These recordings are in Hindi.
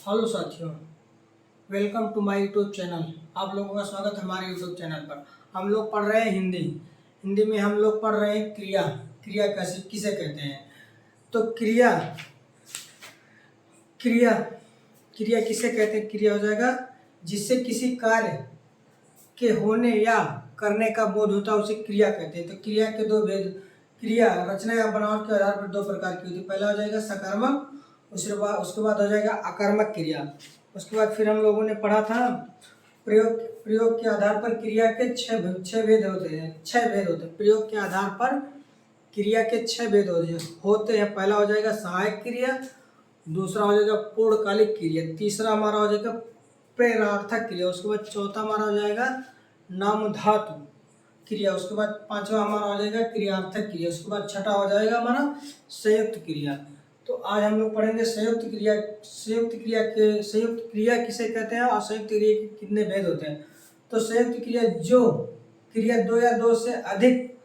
हेलो साथियों, welcome to my YouTube channel. आप लोगों का स्वागत है हमारे यूट्यूब चैनल पर। हम लोग पढ़ रहे हैं हिंदी। हिंदी में हम लोग पढ़ रहे हैं क्रिया। क्रिया कैसे किसे कहते हैं? तो क्रिया क्रिया क्रिया किसे कहते हैं? क्रिया हो जाएगा जिससे किसी कार्य के होने या करने का बोध होता है, उसे क्रिया कहते हैं। तो क्रिया के दो भेद, क्रिया रचना या बनावट के आधार पर दो प्रकार की होती है। पहला हो जाएगा सकारात्मक, उसके बाद हो जाएगा आक्रामक क्रिया। उसके बाद फिर हम लोगों ने पढ़ा था प्रयोग प्रयोग के आधार पर क्रिया के छह भेद होते हैं। प्रयोग के आधार पर क्रिया के छह भेद होते हैं। पहला हो जाएगा सहायक क्रिया, दूसरा हो जाएगा पूर्णकालिक क्रिया, तीसरा हमारा हो जाएगा प्रेरणार्थक क्रिया, उसके बाद चौथा हमारा हो जाएगा नाम धातु क्रिया, उसके बाद पांचवा हमारा हो जाएगा क्रियार्थक क्रिया, उसके बाद छठा हो जाएगा हमारा संयुक्त क्रिया। तो आज हम लोग पढ़ेंगे संयुक्त क्रिया। संयुक्त क्रिया किसे कहते हैं और संयुक्त क्रिया के कितने भेद होते हैं? तो संयुक्त क्रिया जो क्रिया दो या दो से अधिक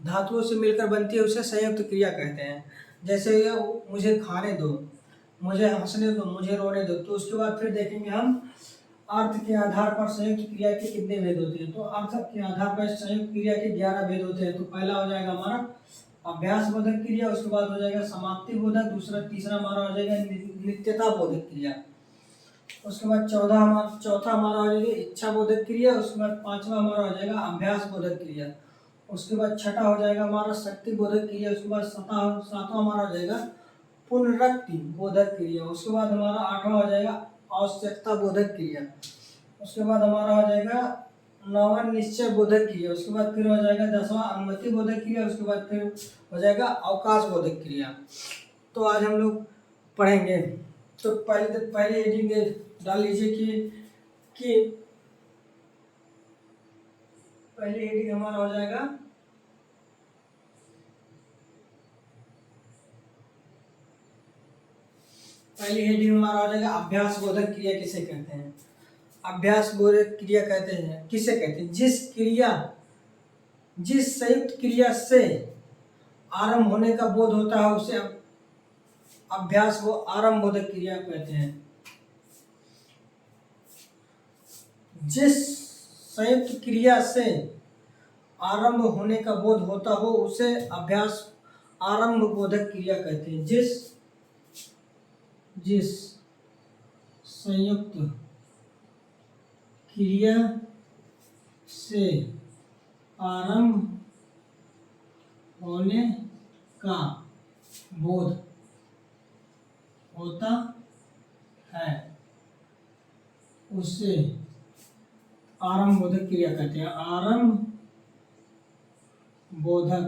धातुओं से मिलकर बनती है उसे संयुक्त क्रिया कहते हैं। जैसे मुझे खाने दो, मुझे हंसने दो, मुझे रोने दो। तो उसके बाद फिर देखेंगे हम अर्थ के आधार पर संयुक्त क्रिया के कितने भेद होते हैं। तो अर्थ के आधार पर संयुक्त क्रिया के 11 भेद होते हैं। तो पहला हो जाएगा हमारा अभ्यास बोधक क्रिया, उसके बाद हो जाएगा समाप्ति बोधक, तीसरा हमारा हो जाएगा नित्यता बोधक क्रिया, उसके बाद चौथा हमारा हो जाएगा इच्छा बोधक क्रिया, उसके बाद पांचवा हमारा हो जाएगा अभ्यास बोधक क्रिया, उसके बाद छठा हो जाएगा हमारा शक्ति बोधक क्रिया, उसके बाद सातवां हमारा हो जाएगा पुनरुक्ति बोधक क्रिया, उसके बाद हमारा आठवां हो जाएगा आवश्यकता बोधक क्रिया, उसके बाद हमारा हो जाएगा नौवां निश्चय बोधक क्रिया, उसके बाद फिर हो जाएगा 10वां अनुमति बोधक क्रिया, उसके बाद फिर हो जाएगा अवकाश बोधक क्रिया। तो आज हम लोग पढ़ेंगे। तो पहले हेडिंग डाल लीजिए कि पहले हेडिंग हमारा हो जाएगा अभ्यास बोधक क्रिया किसे कहते हैं? अभ्यास बोधक क्रिया किसे कहते हैं? जिस संयुक्त क्रिया से आरंभ होने का बोध होता है उसे अभ्यास वो आरंभ बोधक क्रिया कहते हैं। जिस संयुक्त क्रिया से आरंभ होने का बोध होता हो उसे अभ्यास आरंभ बोधक क्रिया कहते हैं। जिस संयुक्त क्रिया से आरंभ होने का बोध होता है उसे आरंभ बोधक क्रिया कहते हैं। आरंभ बोधक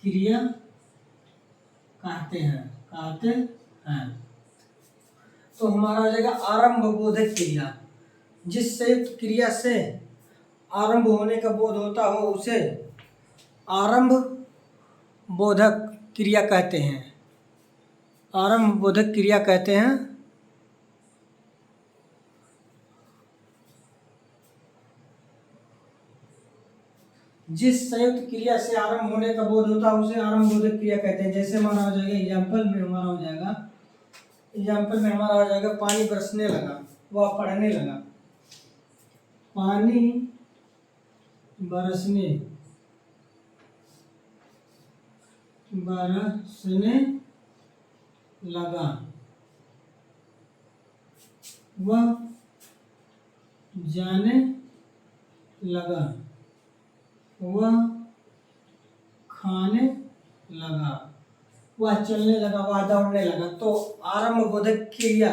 क्रिया कहते हैं। तो हमारा हो जाएगा आरंभ बोधक क्रिया। जिस संयुक्त क्रिया से आरंभ होने का बोध होता हो उसे आरंभ बोधक क्रिया कहते हैं। आरंभ बोधक क्रिया कहते हैं। जिस संयुक्त क्रिया से आरंभ होने का बोध होता है उसे आरंभ बोधक क्रिया कहते हैं। जैसे हमारा हो जाएगा एग्जाम्पल में हमारा हो जाएगा पानी बरसने लगा, वह पढ़ने लगा। पानी बरसने लगा, वह जाने लगा, वह खाने लगा, वह चलने लगा, वह दौड़ने लगा। तो आरंभ बोधक क्रिया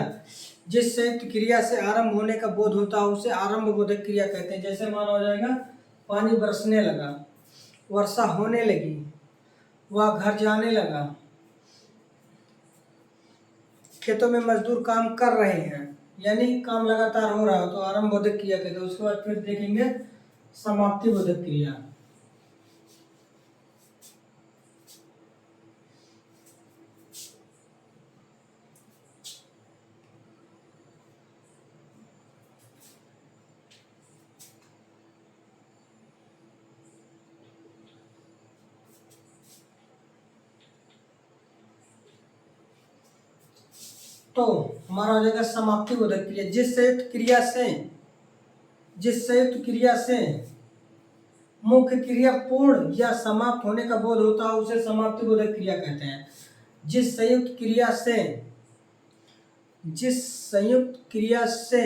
जिस संयुक्त क्रिया से आरंभ होने का बोध होता है उसे आरंभ बोधक क्रिया कहते हैं। जैसे हमारा हो जाएगा पानी बरसने लगा, वर्षा होने लगी, वह घर जाने लगा, खेतों में मजदूर काम कर रहे हैं, यानी काम लगातार हो रहा है। तो आरंभ बोधक क्रिया कहते हैं। उसके बाद फिर देखेंगे समाप्ति बोधक क्रिया। तो हमारा हो जाएगा समाप्ति बोधक क्रिया। जिस संयुक्त क्रिया से मुख्य क्रिया पूर्ण या समाप्त होने का बोध होता है उसे समाप्ति बोधक क्रिया कहते हैं। जिस संयुक्त क्रिया से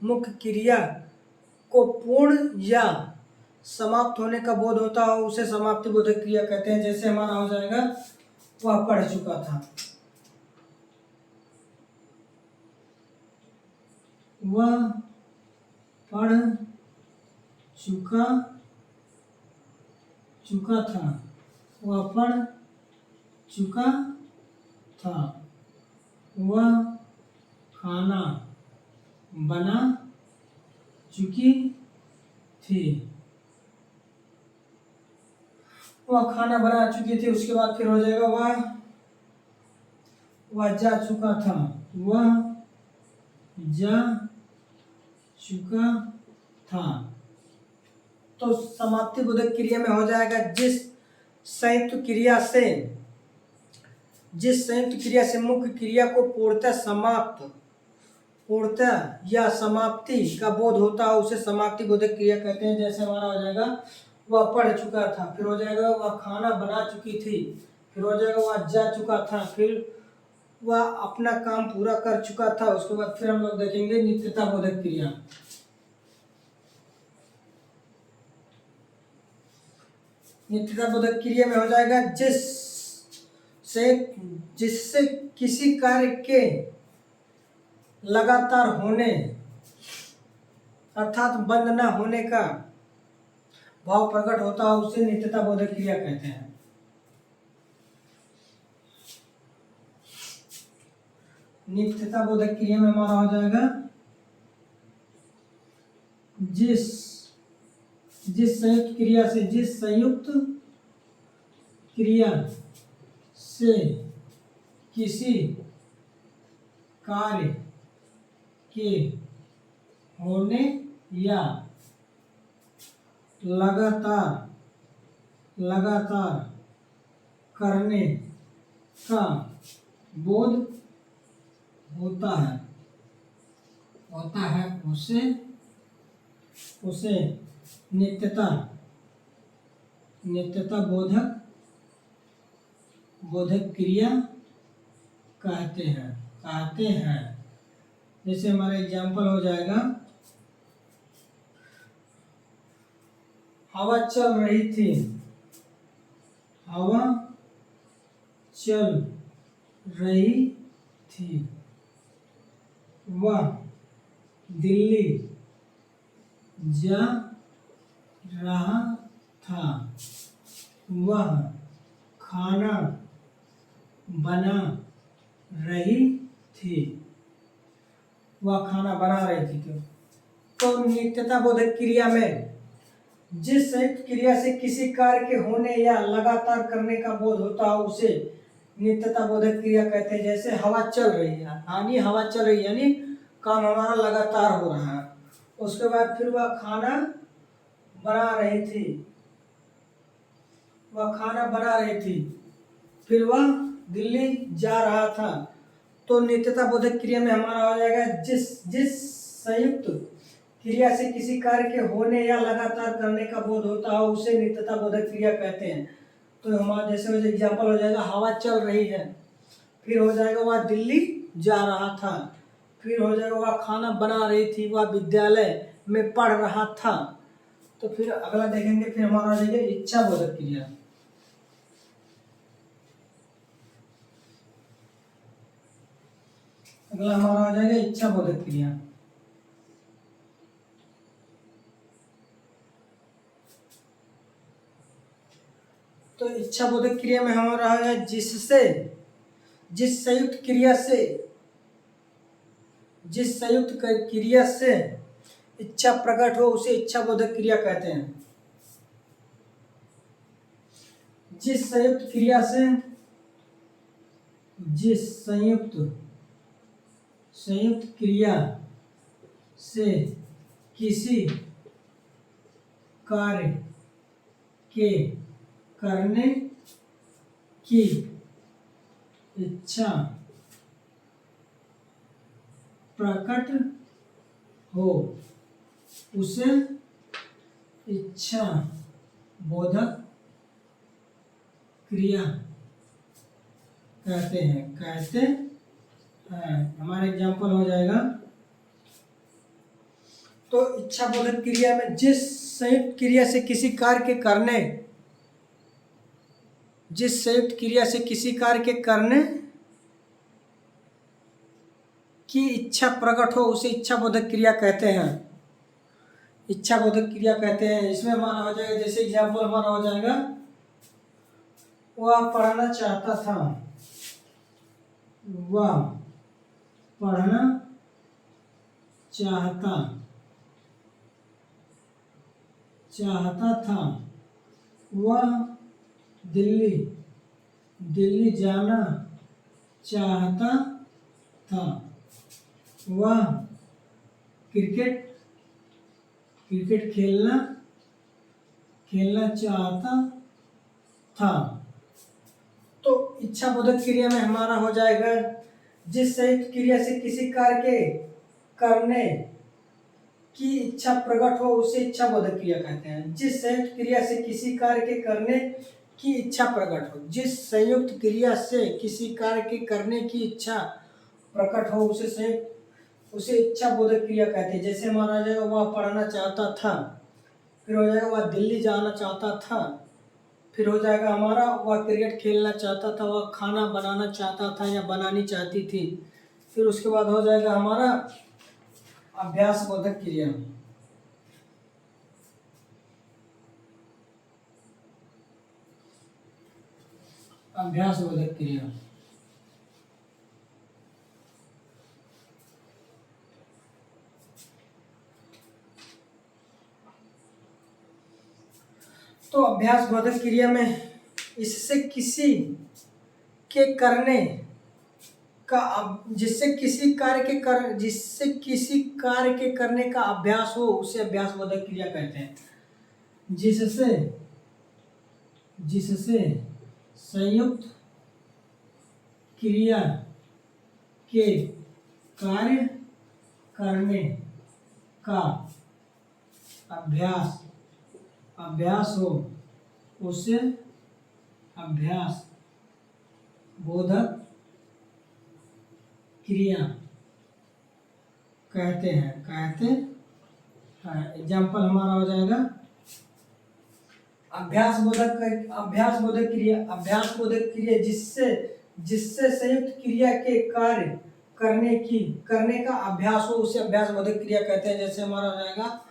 मुख्य क्रिया को पूर्ण या समाप्त होने का बोध होता है उसे समाप्ति बोधक क्रिया कहते हैं। जैसे हमारा हो जाएगा वह पढ़ चुका था, वह पढ़ चुका था, वह पढ़ चुका था, वह खाना बना चुकी थी, वह खाना बना चुकी थी। उसके बाद फिर हो जाएगा वह जा चुका था, वह जा चुका था। तो समाप्ति बोधक क्रिया में हो जाएगा जिस संयुक्त क्रिया से मुख्य क्रिया को पूर्णतः या समाप्ति का बोध होता है उसे समाप्ति बोधक क्रिया कहते हैं। जैसे हमारा हो जाएगा वह पढ़ चुका था, फिर हो जाएगा वह खाना बना चुकी थी, फिर हो जाएगा वह जा चुका था, फिर वह अपना काम पूरा कर चुका था। उसके बाद फिर हम लोग देखेंगे नित्यता बोधक क्रिया। नित्यता बोधक क्रिया में हो जाएगा जिससे किसी कार्य के लगातार होने अर्थात बंद न होने का भाव प्रकट होता है उसे नित्यता बोधक क्रिया कहते हैं। नित्यता बोधक क्रिया में हमारा हो जाएगा जिस संयुक्त क्रिया से किसी कार्य के होने या लगातार करने का बोध होता है उसे नित्यता बोधक क्रिया कहते हैं। जैसे हमारा एग्जाम्पल हो जाएगा हवा चल रही थी, हवा चल रही थी, वह दिल्ली जा रहा था, वह खाना बना रही थी, वह खाना बना रही थी। तो नित्यता बोधक क्रिया में जिस संयुक्त क्रिया से किसी कार्य के होने या लगातार करने का बोध होता है उसे नित्यता बोधक क्रिया कहते हैं। जैसे हवा चल रही है, हवा चल रही है यानी काम हमारा लगातार हो रहा है। उसके बाद फिर वह खाना बना रही थी, फिर वह दिल्ली जा रहा था। तो नित्यता बोधक क्रिया में हमारा हो जाएगा जिस संयुक्त क्रिया से किसी कार्य के होने या लगातार करने का बोध होता है उसे नित्यता बोधक क्रिया कहते हैं। तो हमारा जैसे एग्जाम्पल हो जाएगा हवा चल रही है, फिर हो जाएगा वह दिल्ली जा रहा था, फिर हो जाएगा वह खाना बना रही थी, वह विद्यालय में पढ़ रहा था। तो फिर अगला देखेंगे फिर हमारा हो जाएगा इच्छा बोधक क्रिया। अगला हमारा हो जाएगा इच्छा बोधक क्रिया। तो इच्छा बोधक क्रिया में हमारा है जिस संयुक्त क्रिया से इच्छा प्रकट हो उसे इच्छा बोधक क्रिया कहते हैं। जिस संयुक्त क्रिया से किसी कार्य के करने की इच्छा प्रकट हो उसे इच्छा बोधक क्रिया कहते हैं। हमारा एग्जाम्पल हो जाएगा। तो इच्छा बोधक क्रिया में जिस संयुक्त क्रिया से किसी कार्य के करने जिस संयुक्त क्रिया से किसी कार्य के करने की इच्छा प्रकट हो उसे इच्छा बोधक क्रिया कहते हैं। इच्छा बोधक क्रिया कहते हैं। इसमें हमारा हो जाएगा, जैसे एग्जाम्पल हमारा हो जाएगा, वह पढ़ना चाहता था, वह पढ़ना चाहता था, वह दिल्ली जाना चाहता था, वह क्रिकेट खेलना चाहता था। तो इच्छा बोधक क्रिया में हमारा हो जाएगा, जिस संयुक्त क्रिया से किसी कार्य के करने की इच्छा प्रकट हो उसे इच्छा बोधक क्रिया कहते हैं। जिस संयुक्त क्रिया से किसी कार्य के करने की इच्छा प्रकट हो, जिस संयुक्त क्रिया से किसी कार्य के करने की इच्छा प्रकट हो उसे इच्छा बोधक क्रिया कहते हैं। जैसे हमारा जाएगा, वह पढ़ना चाहता था, फिर हो जाएगा वह दिल्ली जाना चाहता था, फिर हो जाएगा हमारा वह क्रिकेट खेलना चाहता था, वह खाना बनाना चाहता था या बनानी चाहती थी। फिर उसके बाद हो जाएगा हमारा अभ्यास बोधक क्रिया। अभ्यास बोधक क्रिया तो अभ्यास बोधक क्रिया में इससे किसी के करने का जिससे किसी कार्य के करने का अभ्यास हो उसे अभ्यास बोधक क्रिया कहते हैं। जिससे संयुक्त क्रिया के कार्य करने का अभ्यास हो उसे अभ्यास बोधक क्रिया कहते हैं। एग्जाम्पल हमारा हो जाएगा, अभ्यास बोधक क्रिया जिससे संयुक्त क्रिया के कार्य करने का अभ्यास हो उसे अभ्यास बोधक क्रिया कहते हैं। जैसे हमारा हो जाएगा,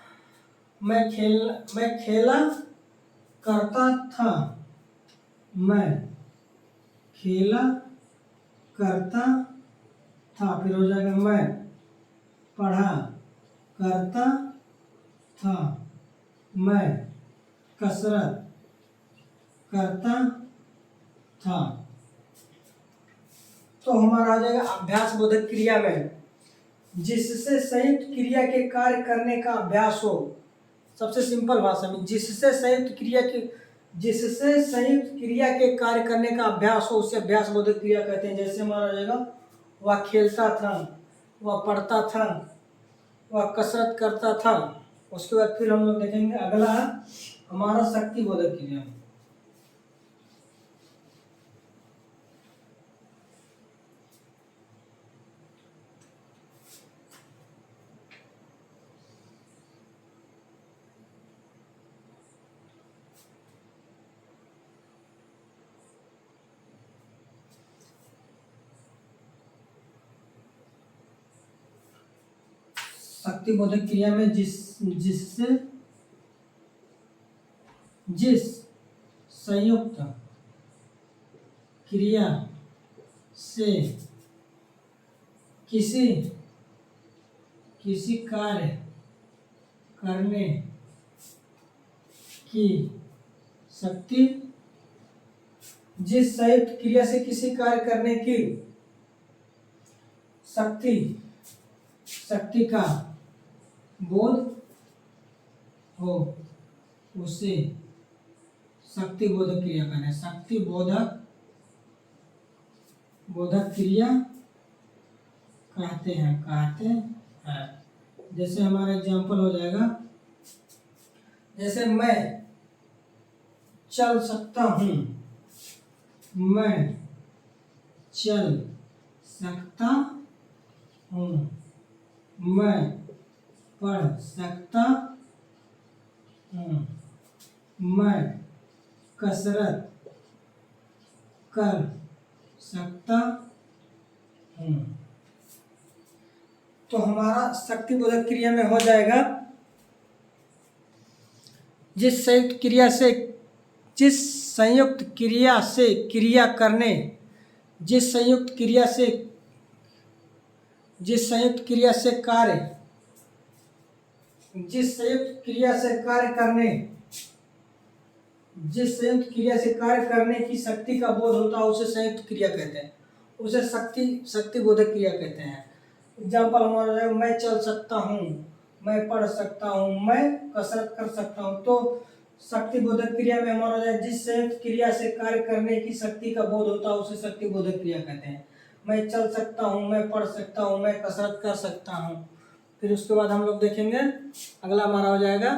मैं खेला करता था, मैं खेला करता था, फिर हो जाएगा मैं पढ़ा करता था, मैं कसरत करता था। तो हमारा आ जाएगा अभ्यास बोधक क्रिया में जिससे संयुक्त क्रिया के कार्य करने का अभ्यास हो। सबसे सिंपल भाषा में, जिससे संयुक्त क्रिया के कार्य करने का अभ्यास हो उसे अभ्यास बोधक क्रिया कहते हैं। जैसे हमारा हो जाएगा, वह खेलता था, वह पढ़ता था, वह कसरत करता था। उसके बाद फिर हम लोग देखेंगे अगला हमारा शक्ति बोधक क्रिया। शक्ति बोधक क्रिया में जिस संयुक्त क्रिया से किसी कार्य करने की शक्ति, जिस संयुक्त क्रिया से किसी कार्य करने की शक्ति का बोध हो उसे शक्ति बोधक क्रिया कहते हैं। शक्ति बोधक क्रिया कहते हैं। जैसे हमारा एग्जाम्पल हो जाएगा, जैसे मैं चल सकता हूँ, मैं चल सकता हूँ, मैं पढ़ सकता हूँ, मैं कसरत कर सकता हूँ। तो हमारा शक्तिबोधक क्रिया में हो जाएगा, जिस संयुक्त क्रिया से क्रिया करने, जिस संयुक्त क्रिया से कार्य करने की शक्ति का बोध होता है, उसे संयुक्त क्रिया कहते हैं, उसे शक्तिबोधक क्रिया कहते हैं। एग्जाम्पल हमारा है, मैं चल सकता हूँ, मैं पढ़ सकता हूँ, मैं कसरत कर सकता हूँ। तो शक्तिबोधक क्रिया में हमारा है, जिस संयुक्त क्रिया से कार्य करने की शक्ति का बोध होता है, उसे शक्तिबोधक क्रिया कहते हैं। मैं चल सकता हूँ, मैं पढ़ सकता हूँ, मैं कसरत कर सकता हूँ। फिर उसके बाद हम लोग देखेंगे, अगला हमारा हो जाएगा,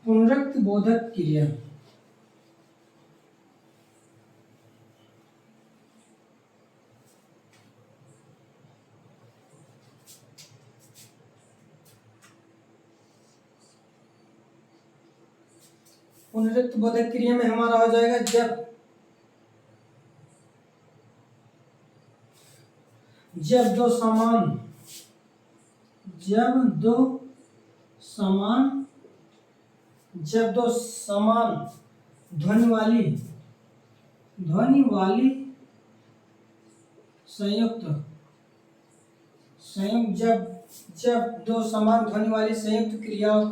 पुनरुक्ति बोधक क्रिया। पुनरुक्ति बोधक क्रिया में हमारा हो जाएगा, जब दो समान ध्वनि वाली संयुक्त जब दो समान ध्वनि वाली संयुक्त क्रियाओं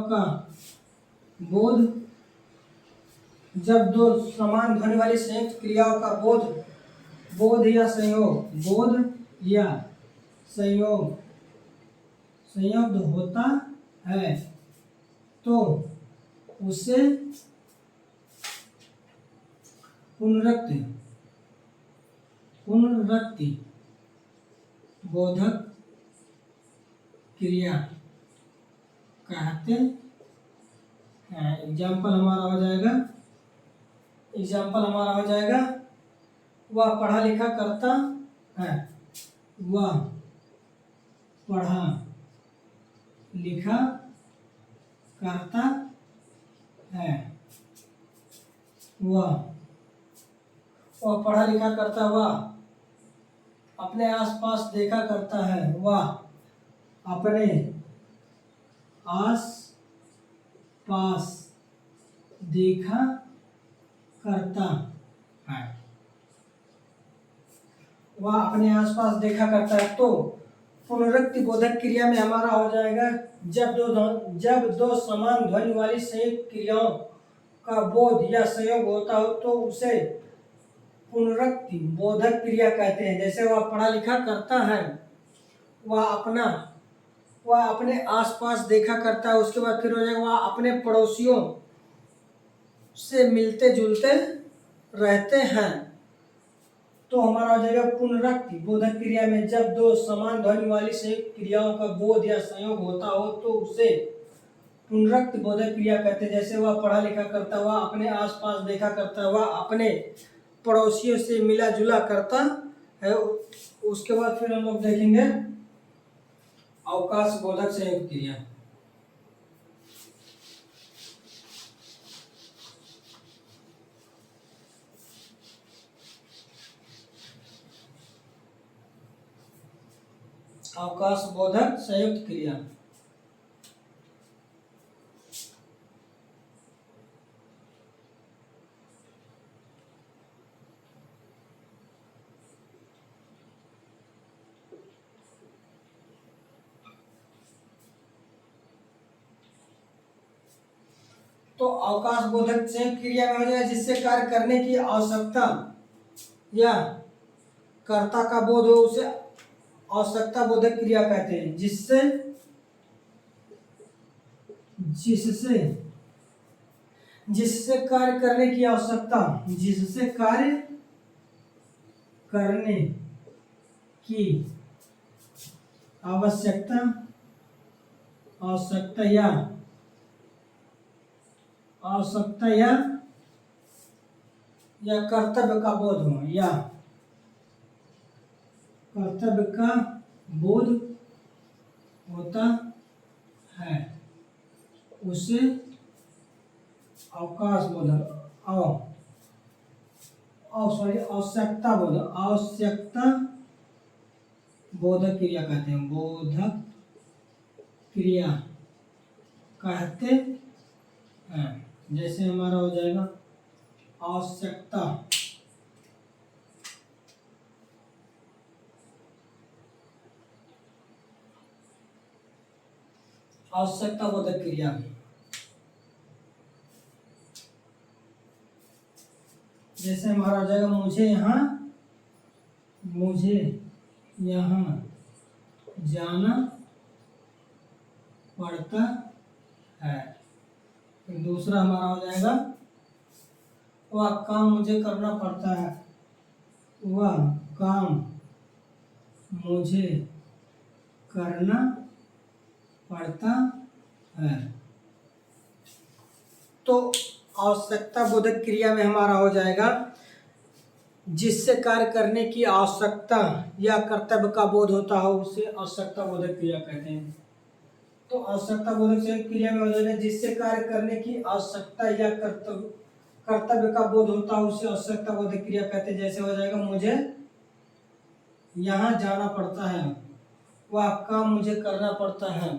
का बोध, जब दो समान ध्वनि वाली संयुक्त क्रियाओं का बोध या संयोग होता है, तो उसे पुनरुक्ति बोधक क्रिया कहते हैं। एग्जाम्पल हमारा हो जाएगा, वह पढ़ा लिखा करता है, वह पढ़ा लिखा करता है, वह पढ़ा लिखा करता, वह अपने आसपास देखा करता है, वह अपने आस पास देखा करता है, वह अपने आसपास देखा करता है। तो पुनरुक्ति बोधक क्रिया में हमारा हो जाएगा, जब दो समान ध्वनि वाली संयुक्त क्रियाओं का बोध या संयोग होता हो, तो उसे पुनरुक्ति बोधक क्रिया कहते हैं। जैसे वह पढ़ा लिखा करता है, वह अपने आसपास देखा करता है, उसके बाद फिर हो जाएगा, वह अपने पड़ोसियों से मिलते जुलते रहते हैं। तो हमारा हो जाएगा पुनरुक्ति बोधक क्रिया में, जब दो समान ध्वनि वाली संयुक्त क्रियाओं का बोध या संयोग होता हो, तो उसे पुनरुक्ति बोधक क्रिया कहते हैं। जैसे वह पढ़ा लिखा करता, वह अपने आसपास देखा करता, वह अपने पड़ोसियों से मिला जुला करता है। उसके बाद फिर हम लोग देखेंगे अवकाश बोधक संयुक्त क्रिया। अवकाश बोधक संयुक्त क्रिया तो अवकाश बोधक संयुक्त क्रिया में हो जाएगा, जिससे कार्य करने की आवश्यकता या कर्ता का बोध हो, उसे आवश्यकता बोधक क्रिया कहते हैं। जिससे जिससे जिससे कार्य करने की आवश्यकता, जिससे कार्य करने की आवश्यकता आवश्यकता या आवश्यकता या कर्तव्य का बोध हो, या कर्तव्य का बोध होता है, उसे अवकाश बोधक आवश्यकता बोधक क्रिया कहते हैं। बोधक क्रिया कहते हैं। जैसे हमारा हो जाएगा आवश्यकता, आवश्यकता बोधक क्रिया। जैसे हमारा हो जाएगा मुझे यहाँ जाना पड़ता है। फिर दूसरा हमारा हो जाएगा वह काम मुझे करना पड़ता है, वह काम मुझे करना पड़ता है। तो आवश्यकता बोधक क्रिया में हमारा हो जाएगा जिससे कार्य करने की आवश्यकता या कर्तव्य का बोध होता हो, उसे आवश्यकता बोधक क्रिया कहते हैं। तो आवश्यकता बोधक क्रिया में हो जाएगा जिससे कार्य करने की आवश्यकता या कर्तव्य का बोध होता हो, उसे आवश्यकता बोधक क्रिया कहते हैं। जैसे हो जाएगा मुझे यहाँ जाना पड़ता है, वह काम मुझे करना पड़ता है।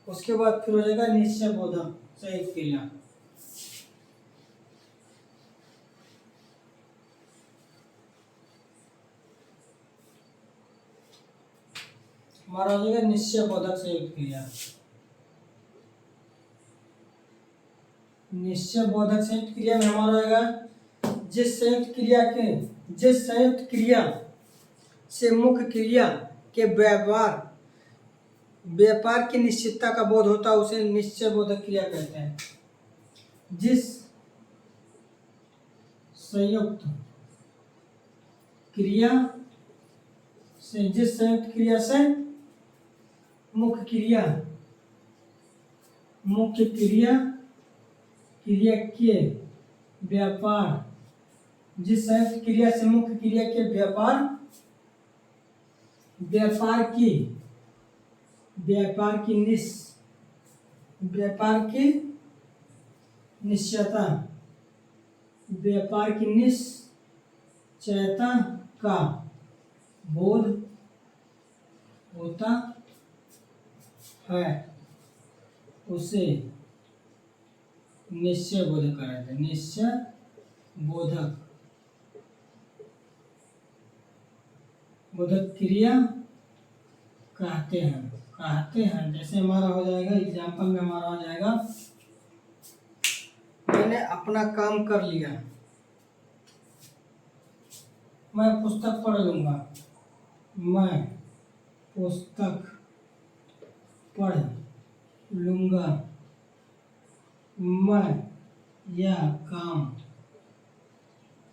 उसके बाद फिर हो जाएगा निश्चय बोधक संयुक्त क्रिया। हमारा हो जाएगा निश्चय बोधक संयुक्त क्रिया। निश्चय बोधक संयुक्त क्रिया में हमारा होगा जिस संयुक्त क्रिया से मुख्य क्रिया के व्यापार की निश्चितता का बोध होता है, उसे निश्चय बोधक क्रिया कहते हैं। जिस संयुक्त क्रिया से मुख्य क्रिया के व्यापार, जिस संयुक्त क्रिया से मुख्य क्रिया के व्यापार की निश्चयता का बोध होता है, उसे निश्चय बोधक कहते हैं। निश्चय बोधक क्रिया कहते हैं। जैसे हमारा हो जाएगा एग्जाम्पल में हमारा हो जाएगा मैंने अपना काम कर लिया, मैं पुस्तक पढ़ लूंगा, मैं पुस्तक पढ़ लूंगा, मैं यह काम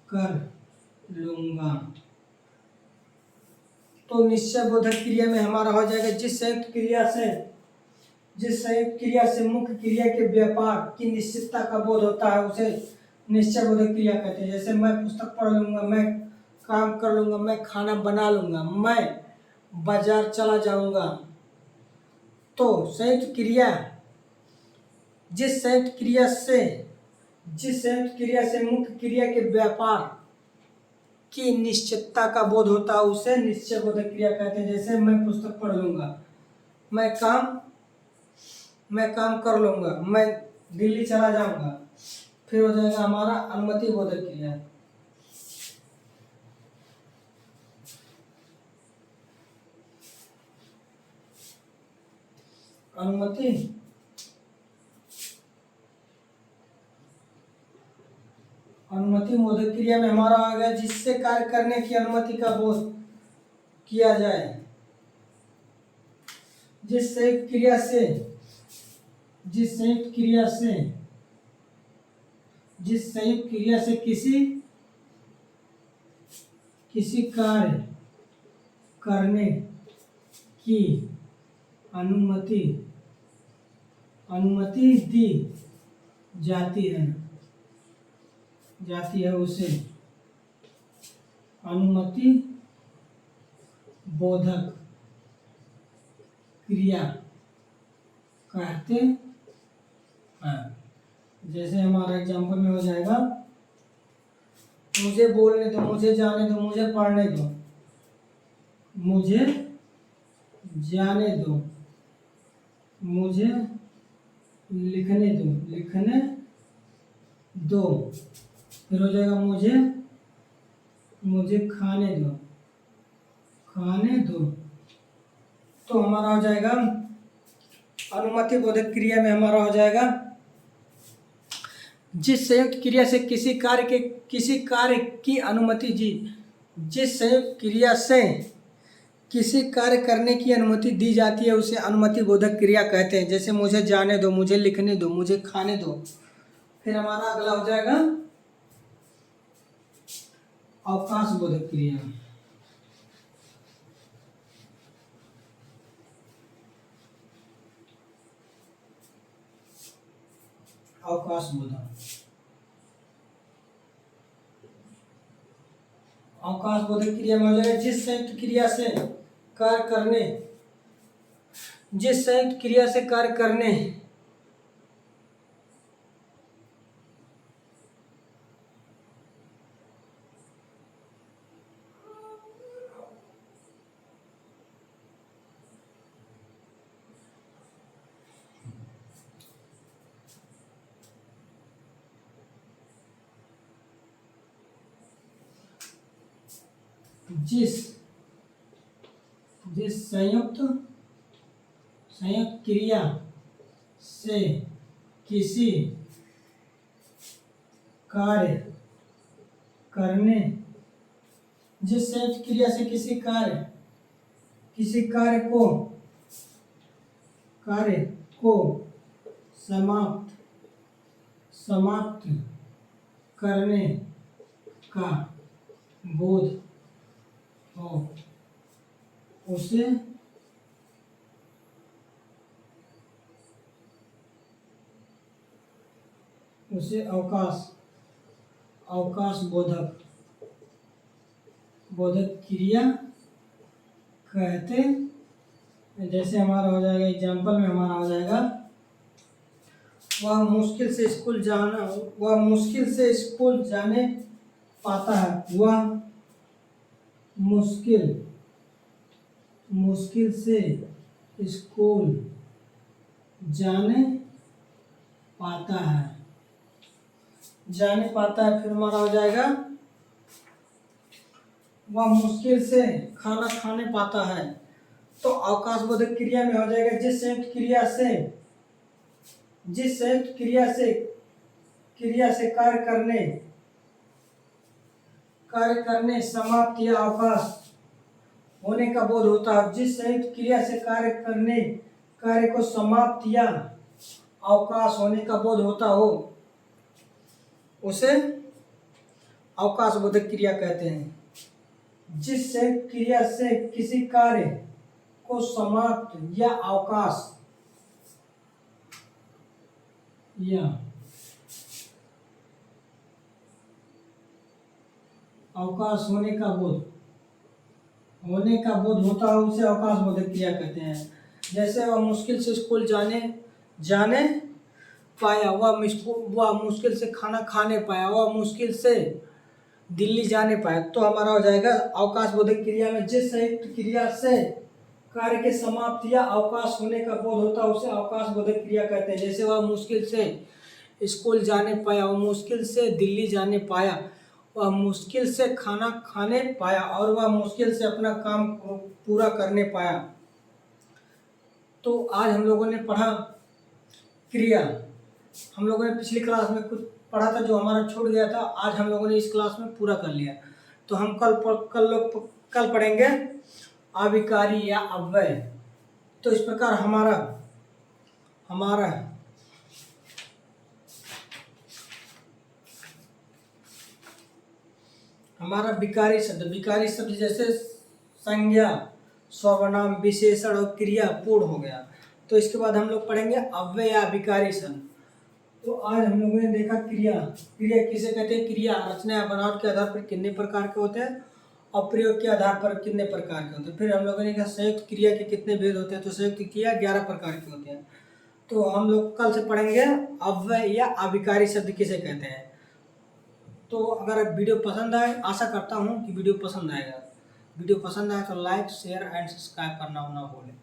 कर लूंगा। तो निश्चय बोधक क्रिया में हमारा हो जाएगा जिस संयुक्त क्रिया से मुख्य क्रिया के व्यापार की निश्चितता का बोध होता है, उसे निश्चय बोधक क्रिया कहते हैं। जैसे मैं पुस्तक पढ़ लूंगा, मैं काम कर लूंगा, मैं खाना बना लूंगा, मैं बाजार चला जाऊंगा। तो संयुक्त क्रिया जिस संयुक्त क्रिया से मुख्य क्रिया के व्यापार की निश्चितता का बोध होता है, उसे निश्चय बोधक क्रिया कहते हैं। जैसे मैं पुस्तक पढ़ लूंगा, मैं काम कर लूंगा, मैं दिल्ली चला जाऊंगा। फिर हो जाएगा हमारा अनुमति बोधक क्रिया। अनुमति बोधक क्रिया में हमारा आ गया जिससे कार्य करने की अनुमति का बोध किया जाए। जिस संयुक्त क्रिया से जिस संयुक्त क्रिया से किसी कार्य करने की अनुमति दी जाती है उसे अनुमति बोधक क्रिया कहते हैं। जैसे हमारा एग्जाम्पल में हो जाएगा, मुझे बोलने दो, मुझे जाने दो, मुझे पढ़ने दो, मुझे जाने दो, मुझे लिखने दो, फिर हो जाएगा मुझे खाने दो। तो हमारा हो जाएगा अनुमति बोधक क्रिया में हमारा हो जाएगा जिस संयुक्त क्रिया से किसी कार्य की अनुमति जिस संयुक्त क्रिया से किसी कार्य करने की अनुमति दी जाती है उसे अनुमति बोधक क्रिया कहते हैं। जैसे मुझे जाने दो, मुझे लिखने दो, मुझे खाने दो। फिर हमारा अगला हो जाएगा अवकाश बोधक क्रिया। अवकाश बोधक क्रिया में हो जाएगा जिस संयुक्त क्रिया से कार्य करने जिस संयुक्त क्रिया से किसी कार्य करने जिस संयुक्त क्रिया से किसी कार्य को समाप्त करने का बोध हो उसे अवकाश बोधक क्रिया कहते हैं। जैसे हमारा हो जाएगा एग्जाम्पल में हमारा हो जाएगा वह मुश्किल से स्कूल जाने पाता है। वह मुश्किल से स्कूल जाने पाता है। फिर हमारा हो जाएगा वह मुश्किल से खाना खाने पाता है। तो अवकाश बोधक क्रिया में हो जाएगा जिस संयुक्त क्रिया से कार्य करने समाप्त या अवकाश होने का बोध होता है। जिस संयुक्त क्रिया से कार्य को समाप्त या अवकाश होने का बोध होता हो उसे अवकाश बोधक क्रिया कहते हैं। जिस संयुक्त क्रिया से किसी कार्य को समाप्त या अवकाश होने का बोध होता है उसे अवकाश बोधक क्रिया कहते हैं। जैसे वह मुश्किल से स्कूल जाने पाया, वह मुश्किल से खाना खाने पाया, वह मुश्किल से दिल्ली जाने पाया। तो हमारा हो जाएगा अवकाश बोधक क्रिया में जिस संयुक्त क्रिया से कार्य के समाप्त या अवकाश होने का बोध होता है उसे अवकाश बोधक क्रिया कहते हैं। जैसे वह मुश्किल से स्कूल जाने पाया, वह मुश्किल से दिल्ली जाने पाया, वह मुश्किल से खाना खाने पाया और वह मुश्किल से अपना काम पूरा करने पाया। तो आज हम लोगों ने पढ़ा क्रिया। हम लोगों ने पिछली क्लास में कुछ पढ़ा था जो हमारा छूट गया था, आज हम लोगों ने इस क्लास में पूरा कर लिया। तो हम कल पढ़ेंगे अविकारी या अव्यय। तो इस प्रकार हमारा हमारा विकारी शब्द जैसे संज्ञा, सर्वनाम, विशेषण और क्रिया पूर्ण हो गया। तो इसके बाद हम लोग पढ़ेंगे अव्यय या विकारी शब्द। तो आज हम लोगों ने देखा क्रिया किसे कहते हैं। क्रिया रचना या बनावट के आधार पर कितने प्रकार के होते हैं और प्रयोग के आधार पर कितने प्रकार के होते हैं। फिर हम लोगों ने कहा संयुक्त क्रिया के कितने भेद होते हैं। तो संयुक्त क्रिया 11 प्रकार के होते हैं। तो हम लोग कल से पढ़ेंगे अव्यय या अविकारी शब्द किसे कहते हैं। तो अगर वीडियो पसंद आए, आशा करता हूँ कि वीडियो पसंद आएगा। वीडियो पसंद आए तो लाइक, शेयर एंड सब्सक्राइब करना ना भूलें।